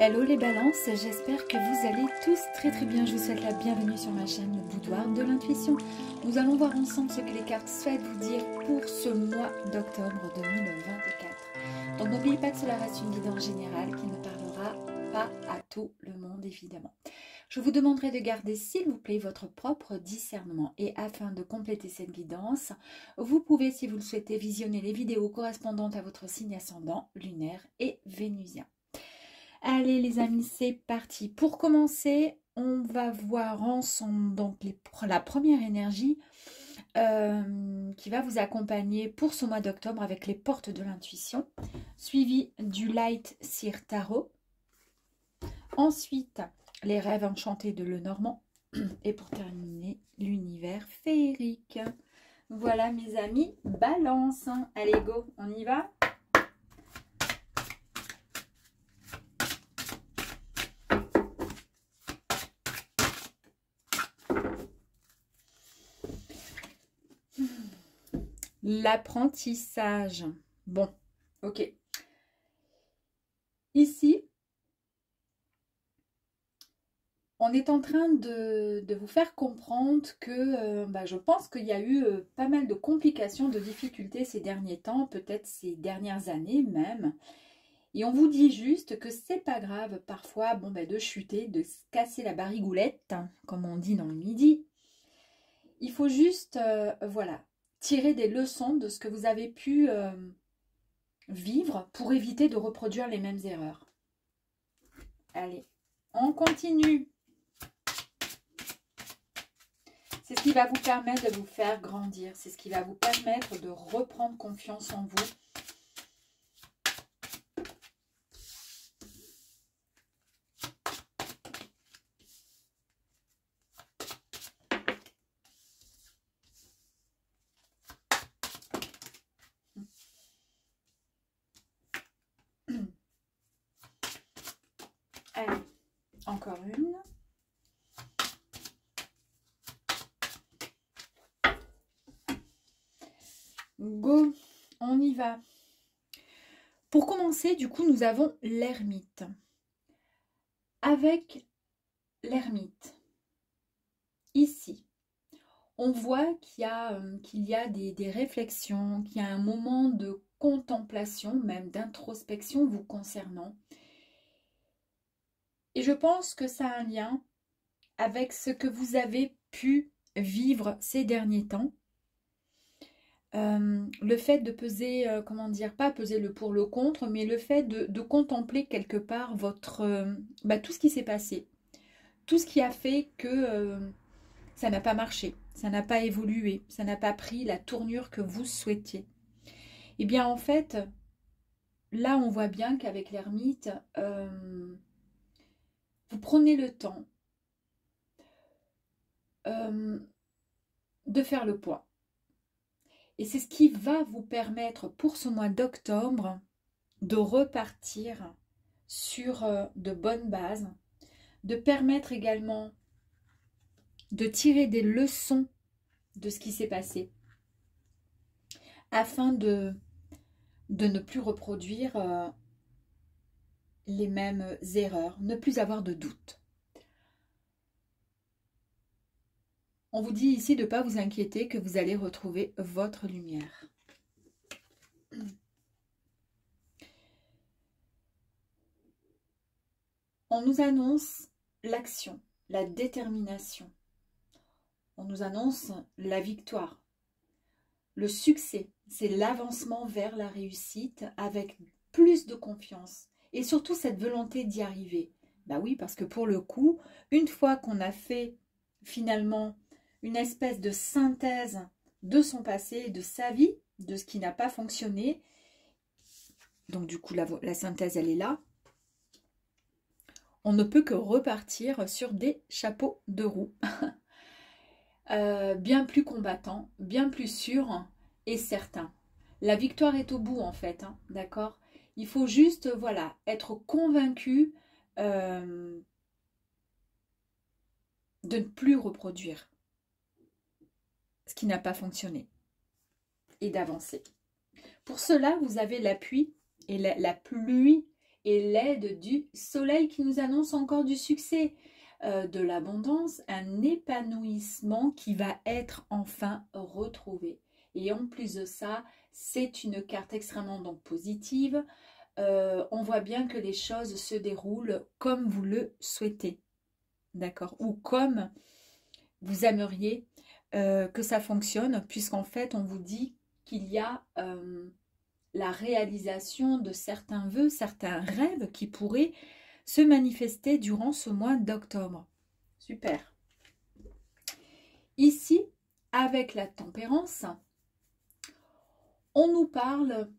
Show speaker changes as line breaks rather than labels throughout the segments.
Hello les balances, j'espère que vous allez tous très bien. Je vous souhaite la bienvenue sur ma chaîne Le Boudoir de l'Intuition. Nous allons voir ensemble ce que les cartes souhaitent vous dire pour ce mois d'octobre 2024. Donc n'oubliez pas que cela reste une guidance générale qui ne parlera pas à tout le monde évidemment. Je vous demanderai de garder s'il vous plaît votre propre discernement et afin de compléter cette guidance, vous pouvez si vous le souhaitez visionner les vidéos correspondantes à votre signe ascendant, lunaire et vénusien. Allez les amis, c'est parti. Pour commencer, on va voir ensemble donc la première énergie qui va vous accompagner pour ce mois d'octobre avec les portes de l'intuition, suivi du Light Seer Tarot. Ensuite, les rêves enchantés de Lenormand. Et pour terminer, l'univers féerique. Voilà mes amis, balance. Allez go, on y va? L'apprentissage. Bon, ok. Ici, on est en train de vous faire comprendre que je pense qu'il y a eu pas mal de complications, de difficultés ces derniers temps, peut-être ces dernières années même. Et on vous dit juste que c'est pas grave parfois de chuter, de se casser la barigoulette, comme on dit dans le midi. Il faut juste, voilà, tirer des leçons de ce que vous avez pu vivre pour éviter de reproduire les mêmes erreurs. Allez, on continue. C'est ce qui va vous permettre de vous faire grandir. C'est ce qui va vous permettre de reprendre confiance en vous. Allez, encore une. Go, on y va. Pour commencer, du coup, nous avons l'ermite. Avec l'ermite, ici, on voit qu'il y a des réflexions, qu'il y a un moment de contemplation, même d'introspection vous concernant. Et je pense que ça a un lien avec ce que vous avez pu vivre ces derniers temps. Le fait de peser, comment dire, pas peser le pour le contre, mais le fait de contempler quelque part votre, tout ce qui s'est passé. Tout ce qui a fait que ça n'a pas marché, ça n'a pas évolué, ça n'a pas pris la tournure que vous souhaitiez. Et bien en fait, là on voit bien qu'avec l'ermite, vous prenez le temps de faire le poids. Et c'est ce qui va vous permettre pour ce mois d'octobre de repartir sur de bonnes bases, de permettre également de tirer des leçons de ce qui s'est passé afin de ne plus reproduire les mêmes erreurs, ne plus avoir de doute. On vous dit ici de ne pas vous inquiéter que vous allez retrouver votre lumière. On nous annonce l'action, la détermination. On nous annonce la victoire. Le succès, c'est l'avancement vers la réussite avec plus de confiance. Et surtout cette volonté d'y arriver. Bah oui, parce que pour le coup, une fois qu'on a fait finalement une espèce de synthèse de son passé, de sa vie, de ce qui n'a pas fonctionné, donc du coup la synthèse elle est là, on ne peut que repartir sur des chapeaux de roue. Bien plus combattants, bien plus sûrs et certains. La victoire est au bout en fait, hein, d'accord? Il faut juste, voilà, être convaincu de ne plus reproduire ce qui n'a pas fonctionné et d'avancer. Pour cela, vous avez l'appui et la pluie et l'aide du soleil qui nous annonce encore du succès, de l'abondance, un épanouissement qui va être enfin retrouvé. Et en plus de ça, c'est une carte extrêmement donc positive. On voit bien que les choses se déroulent comme vous le souhaitez, d'accord? Ou comme vous aimeriez que ça fonctionne, puisqu'en fait, on vous dit qu'il y a la réalisation de certains vœux, certains rêves qui pourraient se manifester durant ce mois d'octobre. Super. Ici, avec la tempérance, on nous parle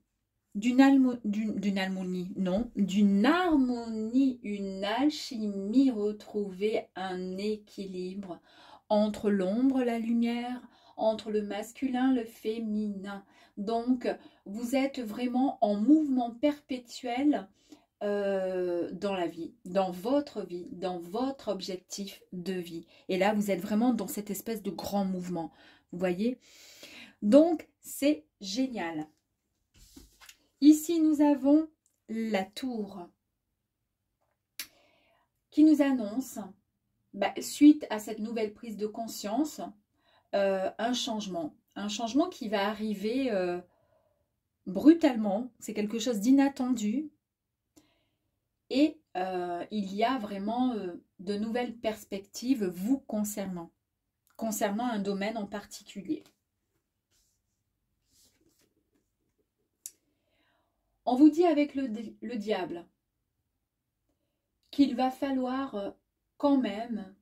d'une harmonie, non, d'une harmonie, une alchimie retrouvée, un équilibre entre l'ombre, la lumière, entre le masculin, le féminin. Donc, vous êtes vraiment en mouvement perpétuel dans la vie, dans votre objectif de vie. Et là, vous êtes vraiment dans cette espèce de grand mouvement. Vous voyez? Donc, c'est génial. Ici, nous avons la tour qui nous annonce, suite à cette nouvelle prise de conscience, un changement qui va arriver brutalement. C'est quelque chose d'inattendu. Et il y a vraiment de nouvelles perspectives vous concernant un domaine en particulier. On vous dit avec le diable qu'il va falloir quand même,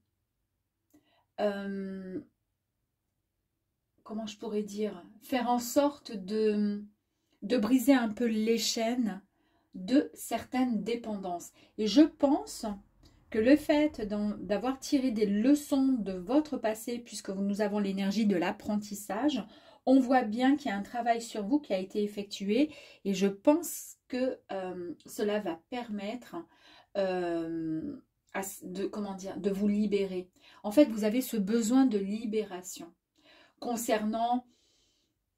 comment je pourrais dire, faire en sorte de briser un peu les chaînes de certaines dépendances. Et je pense que le fait d'avoir tiré des leçons de votre passé, puisque nous avons l'énergie de l'apprentissage, on voit bien qu'il y a un travail sur vous qui a été effectué et je pense que cela va permettre de vous libérer. En fait, vous avez ce besoin de libération concernant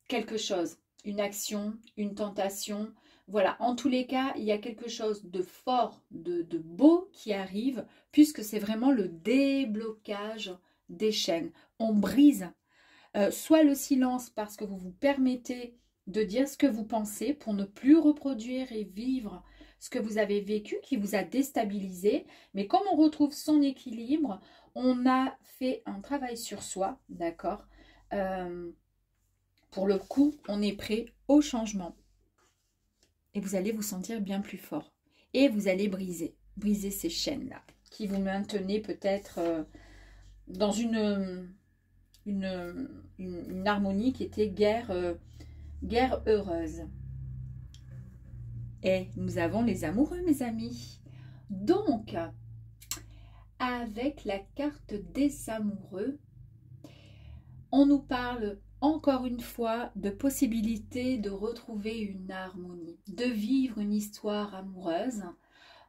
quelque chose, une action, une tentation. Voilà, en tous les cas, il y a quelque chose de fort, de beau qui arrive, puisque c'est vraiment le déblocage des chaînes. On brise soit le silence parce que vous vous permettez de dire ce que vous pensez pour ne plus reproduire et vivre ce que vous avez vécu qui vous a déstabilisé. Mais comme on retrouve son équilibre, on a fait un travail sur soi, d'accord? Pour le coup, on est prêt au changement. Et vous allez vous sentir bien plus fort. Et vous allez briser ces chaînes-là qui vous maintenaient peut-être dans une harmonie qui était guère heureuse. Et nous avons les amoureux, mes amis. Donc, avec la carte des amoureux, on nous parle encore une fois de possibilité de retrouver une harmonie, de vivre une histoire amoureuse.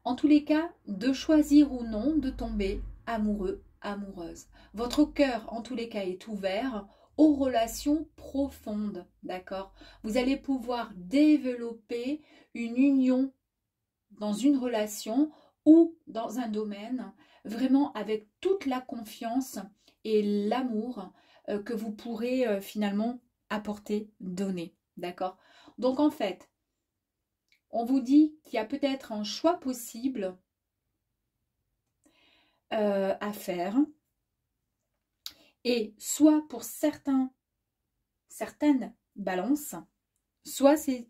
En tous les cas, de choisir ou non de tomber amoureux, amoureuse. Votre cœur, en tous les cas, est ouvert aux relations profondes, d'accord? Vous allez pouvoir développer une union dans une relation ou dans un domaine, vraiment avec toute la confiance et l'amour que vous pourrez finalement apporter, donner, d'accord? Donc en fait, on vous dit qu'il y a peut-être un choix possible à faire. Et soit pour certaines balances, soit c'est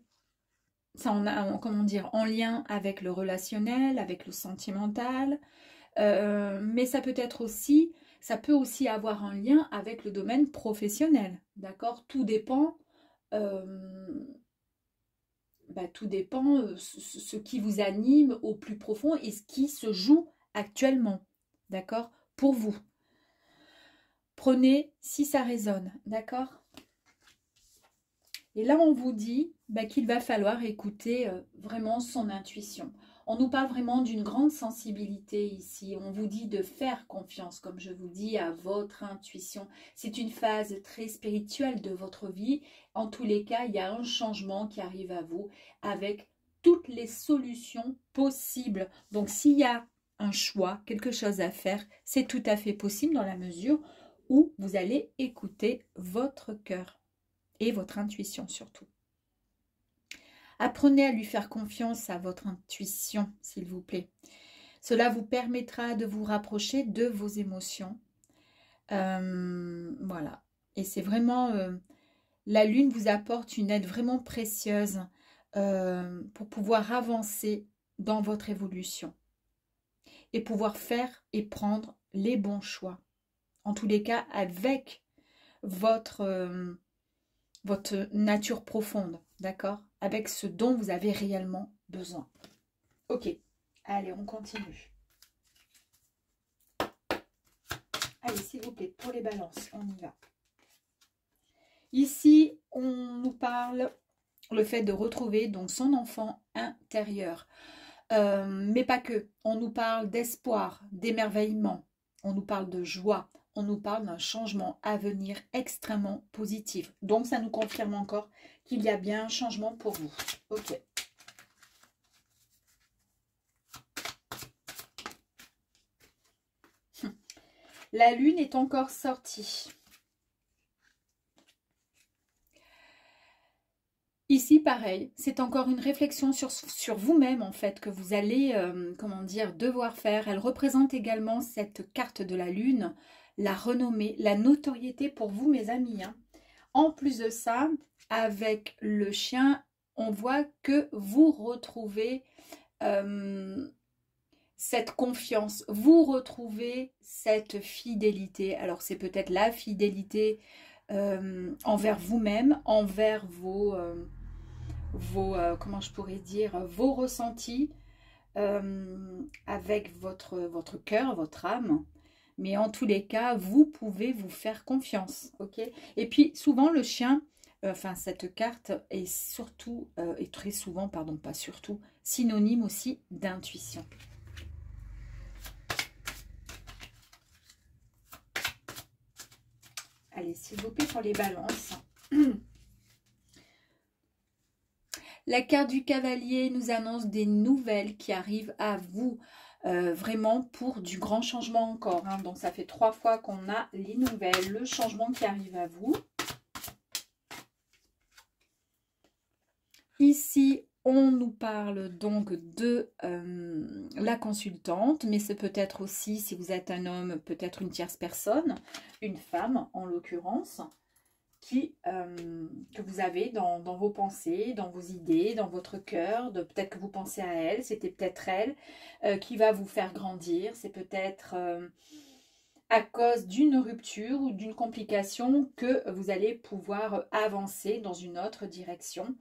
en lien avec le relationnel, avec le sentimental, mais ça peut aussi avoir un lien avec le domaine professionnel, d'accord? Tout dépend, ce qui vous anime au plus profond et ce qui se joue actuellement, d'accord? Pour vous. Prenez si ça résonne, d'accord? Et là, on vous dit qu'il va falloir écouter vraiment son intuition. On nous parle vraiment d'une grande sensibilité ici. On vous dit de faire confiance, comme je vous dis, à votre intuition. C'est une phase très spirituelle de votre vie. En tous les cas, il y a un changement qui arrive à vous avec toutes les solutions possibles. Donc, s'il y a un choix, quelque chose à faire, c'est tout à fait possible dans la mesure où vous allez écouter votre cœur et votre intuition surtout. Apprenez à lui faire confiance à votre intuition, s'il vous plaît. Cela vous permettra de vous rapprocher de vos émotions. Voilà. Et c'est vraiment... la lune vous apporte une aide vraiment précieuse pour pouvoir avancer dans votre évolution. Et pouvoir faire et prendre les bons choix. En tous les cas, avec votre nature profonde, d'accord? Avec ce dont vous avez réellement besoin. Ok, allez, on continue. Allez, s'il vous plaît, pour les balances, on y va. Ici, on nous parle le fait de retrouver donc son enfant intérieur. Mais pas que. On nous parle d'espoir, d'émerveillement. On nous parle de joie. On nous parle d'un changement à venir extrêmement positif. Donc, ça nous confirme encore qu'il y a bien un changement pour vous. Ok. La lune est encore sortie. Ici, pareil, c'est encore une réflexion sur vous-même, en fait, que vous allez, comment dire, devoir faire. Elle représente également cette carte de la lune, la renommée, la notoriété pour vous, mes amis. Hein. En plus de ça, avec le chien, on voit que vous retrouvez cette confiance, vous retrouvez cette fidélité. Alors, c'est peut-être la fidélité envers vous-même, envers vos comment je pourrais dire, vos ressentis avec votre cœur, votre âme. Mais en tous les cas, vous pouvez vous faire confiance, ok? Et puis, souvent, le chien, enfin, cette carte est surtout, et très souvent, pardon, pas surtout, synonyme aussi d'intuition. Allez, s'il vous plaît, pour les balances. La carte du cavalier nous annonce des nouvelles qui arrivent à vous, vraiment pour du grand changement encore. Hein. Donc, ça fait 3 fois qu'on a les nouvelles, le changement qui arrive à vous. Ici, on nous parle donc de la consultante, mais c'est peut-être aussi, si vous êtes un homme, peut-être une tierce personne, une femme en l'occurrence, que vous avez dans vos pensées, dans vos idées, dans votre cœur. Peut-être que vous pensez à elle, c'était peut-être elle qui va vous faire grandir. C'est peut-être à cause d'une rupture ou d'une complication que vous allez pouvoir avancer dans une autre direction.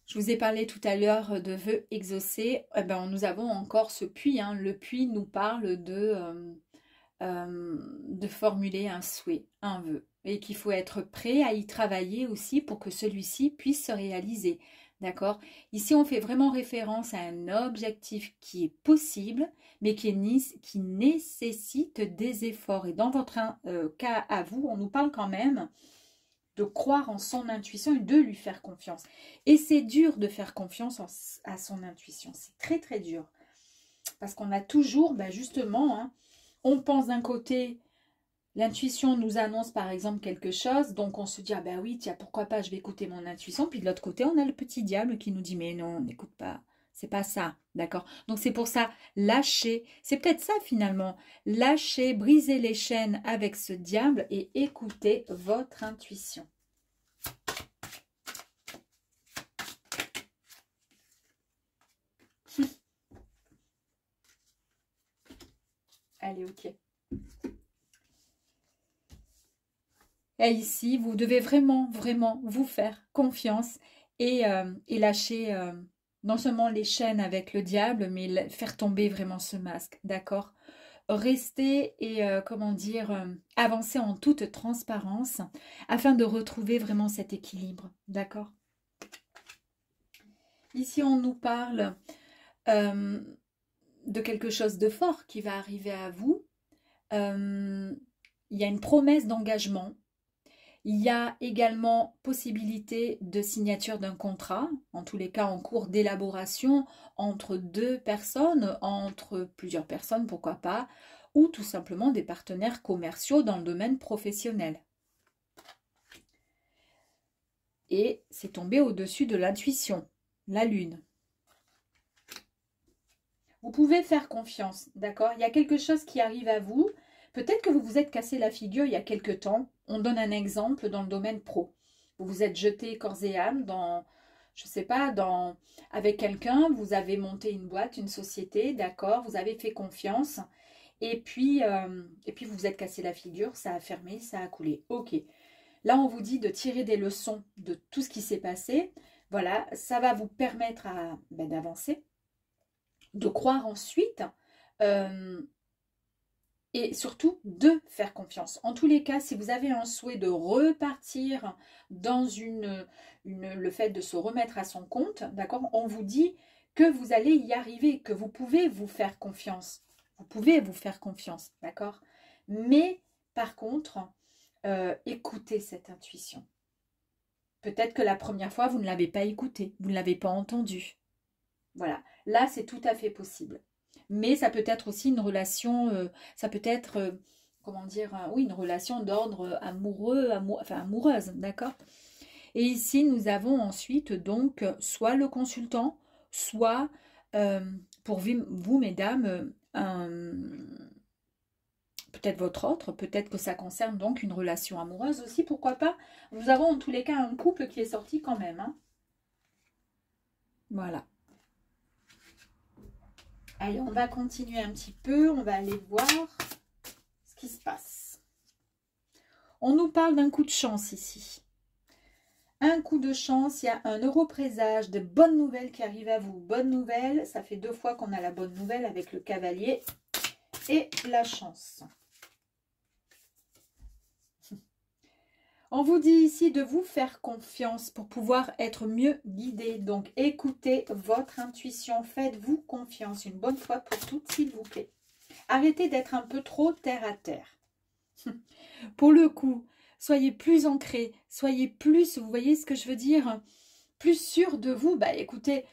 Je vous ai parlé tout à l'heure de vœux exaucés. Eh ben, nous avons encore ce puits. Hein. Le puits nous parle de formuler un souhait, un vœu. Et qu'il faut être prêt à y travailler aussi pour que celui-ci puisse se réaliser. D'accord? Ici, on fait vraiment référence à un objectif qui est possible, mais qui nécessite des efforts. Et dans votre cas à vous, on nous parle quand même de croire en son intuition et de lui faire confiance. Et c'est dur de faire confiance à son intuition. C'est très très dur. Parce qu'on a toujours, ben justement, hein, on pense d'un côté, l'intuition nous annonce par exemple quelque chose, donc on se dit, ah ben oui, tiens, pourquoi pas, je vais écouter mon intuition. Puis de l'autre côté, on a le petit diable qui nous dit, mais non, n'écoute pas. C'est pas ça, d'accord? Donc c'est pour ça, lâcher, c'est peut-être ça finalement, lâcher, briser les chaînes avec ce diable et écouter votre intuition. Allez, ok. Et ici, vous devez vraiment, vraiment vous faire confiance et lâcher... non seulement les chaînes avec le diable, mais faire tomber vraiment ce masque, d'accord? Rester et, comment dire, avancer en toute transparence afin de retrouver vraiment cet équilibre, d'accord? Ici, on nous parle de quelque chose de fort qui va arriver à vous. Il y a une promesse d'engagement Il y a également possibilité de signature d'un contrat, en tous les cas en cours d'élaboration, entre deux personnes, entre plusieurs personnes, pourquoi pas, ou tout simplement des partenaires commerciaux dans le domaine professionnel. Et c'est tombé au-dessus de l'intuition, la lune. Vous pouvez faire confiance, d'accord? Il y a quelque chose qui arrive à vous. Peut-être que vous vous êtes cassé la figure il y a quelque temps. On donne un exemple dans le domaine pro. Vous vous êtes jeté corps et âme dans, je sais pas, avec quelqu'un. Vous avez monté une boîte, une société, d'accord? Vous avez fait confiance. Et puis vous vous êtes cassé la figure. Ça a fermé, ça a coulé. Ok. Là, on vous dit de tirer des leçons de tout ce qui s'est passé. Voilà, ça va vous permettre d'avancer, de croire ensuite et surtout de faire confiance. En tous les cas, si vous avez un souhait de repartir dans le fait de se remettre à son compte, d'accord, on vous dit que vous allez y arriver, que vous pouvez vous faire confiance. Vous pouvez vous faire confiance, d'accord? Mais par contre, écoutez cette intuition. Peut-être que la première fois, vous ne l'avez pas écoutée, vous ne l'avez pas entendue. Voilà, là c'est tout à fait possible. Mais ça peut être aussi une relation, ça peut être, comment dire, oui, une relation d'ordre amoureux, enfin amoureuse, d'accord? Et ici, nous avons ensuite donc soit le consultant, soit pour vous, mesdames, peut-être votre autre, peut-être que ça concerne donc une relation amoureuse aussi, pourquoi pas? Nous avons en tous les cas un couple qui est sorti quand même, hein. Voilà. Allez, on va continuer un petit peu, on va aller voir ce qui se passe. On nous parle d'un coup de chance ici. Un coup de chance, il y a un europrésage de bonnes nouvelles qui arrivent à vous. Bonne nouvelle, ça fait 2 fois qu'on a la bonne nouvelle avec le cavalier et la chance. On vous dit ici de vous faire confiance pour pouvoir être mieux guidé. Donc, écoutez votre intuition. Faites-vous confiance une bonne fois pour toutes, s'il vous plaît. Arrêtez d'être un peu trop terre à terre. Pour le coup, soyez plus ancré. Soyez plus, vous voyez ce que je veux dire, plus sûr de vous. Bah, écoutez,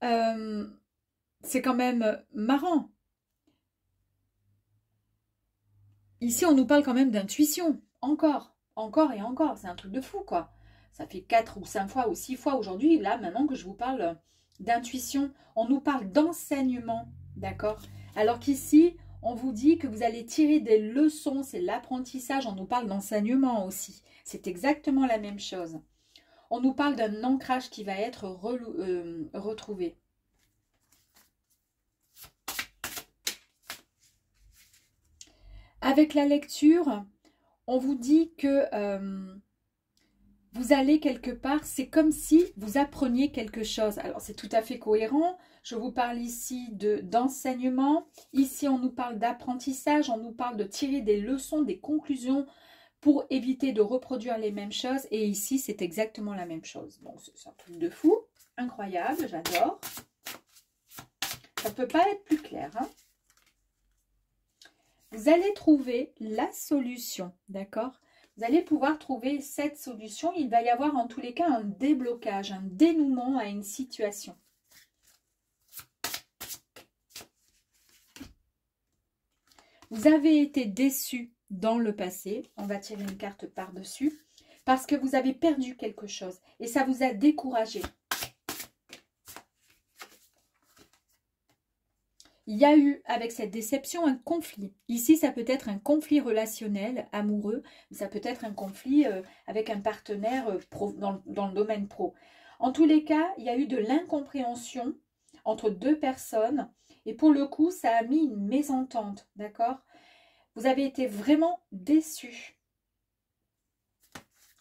c'est quand même marrant. Ici, on nous parle quand même d'intuition. Encore et encore, c'est un truc de fou, quoi. Ça fait 4 ou 5 fois ou 6 fois aujourd'hui, là, maintenant que je vous parle d'intuition. On nous parle d'enseignement, d'accord? Alors qu'ici, on vous dit que vous allez tirer des leçons, c'est l'apprentissage. On nous parle d'enseignement aussi. C'est exactement la même chose. On nous parle d'un ancrage qui va être retrouvé. Avec la lecture, on vous dit que vous allez quelque part, c'est comme si vous appreniez quelque chose. Alors, c'est tout à fait cohérent. Je vous parle ici d'enseignement. Ici, on nous parle d'apprentissage. On nous parle de tirer des leçons, des conclusions pour éviter de reproduire les mêmes choses. Et ici, c'est exactement la même chose. Bon, c'est un truc de fou. Incroyable, j'adore. Ça ne peut pas être plus clair, hein. Vous allez trouver la solution, d'accord? Vous allez pouvoir trouver cette solution. Il va y avoir en tous les cas un déblocage, un dénouement à une situation. Vous avez été déçu dans le passé. On va tirer une carte par-dessus. Parce que vous avez perdu quelque chose. Et ça vous a découragé. Il y a eu, avec cette déception, un conflit. Ici, ça peut être un conflit relationnel, amoureux. Ça peut être un conflit avec un partenaire dans le domaine pro. En tous les cas, il y a eu de l'incompréhension entre 2 personnes. Et pour le coup, ça a mis une mésentente, d'accord? Vous avez été vraiment déçus.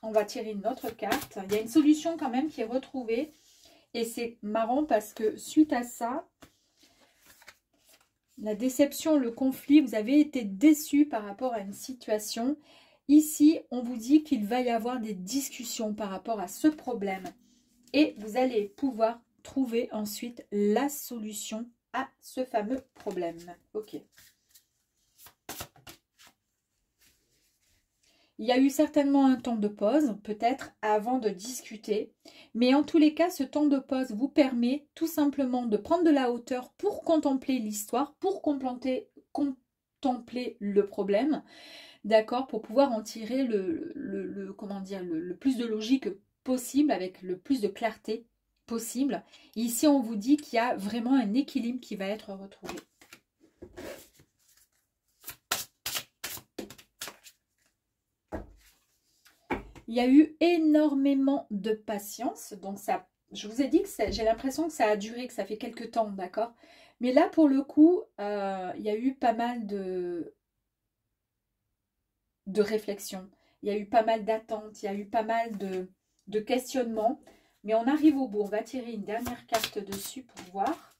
On va tirer une autre carte. Il y a une solution quand même qui est retrouvée. Et c'est marrant parce que suite à ça... La déception, le conflit, vous avez été déçu par rapport à une situation. Ici, on vous dit qu'il va y avoir des discussions par rapport à ce problème. Et vous allez pouvoir trouver ensuite la solution à ce fameux problème. Ok. Il y a eu certainement un temps de pause, peut-être avant de discuter. Mais en tous les cas, ce temps de pause vous permet tout simplement de prendre de la hauteur pour contempler l'histoire, pour contempler le problème, d'accord, pour pouvoir en tirer comment dire, le plus de logique possible, avec le plus de clarté possible. Et ici, on vous dit qu'il y a vraiment un équilibre qui va être retrouvé. Il y a eu énormément de patience, donc ça, je vous ai dit que j'ai l'impression que ça a duré, que ça fait quelques temps, d'accord? Mais là, pour le coup, il y a eu pas mal de réflexion, il y a eu pas mal d'attentes, il y a eu pas mal de questionnements, mais on arrive au bout. On va tirer une dernière carte dessus pour voir.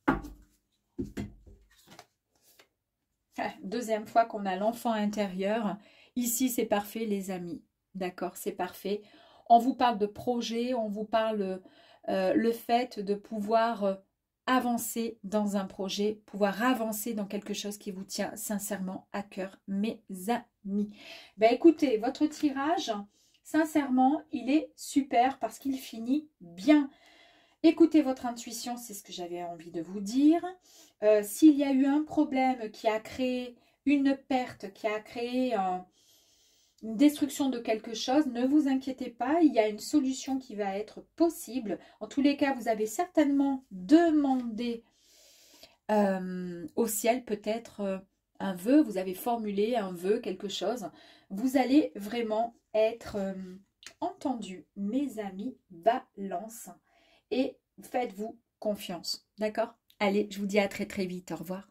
Deuxième fois qu'on a l'enfant intérieur. Ici, c'est parfait, les amis. D'accord, c'est parfait. On vous parle de projet, on vous parle le fait de pouvoir avancer dans un projet, pouvoir avancer dans quelque chose qui vous tient sincèrement à cœur, mes amis. Ben écoutez, votre tirage, sincèrement, il est super parce qu'il finit bien. Écoutez votre intuition, c'est ce que j'avais envie de vous dire. S'il y a eu un problème qui a créé une perte, qui a créé une destruction de quelque chose, ne vous inquiétez pas, il y a une solution qui va être possible. En tous les cas, vous avez certainement demandé au ciel peut-être un vœu, vous avez formulé un vœu, quelque chose. Vous allez vraiment être entendu, mes amis, balance. Et faites-vous confiance, d'accord? Allez, je vous dis à très très vite, au revoir.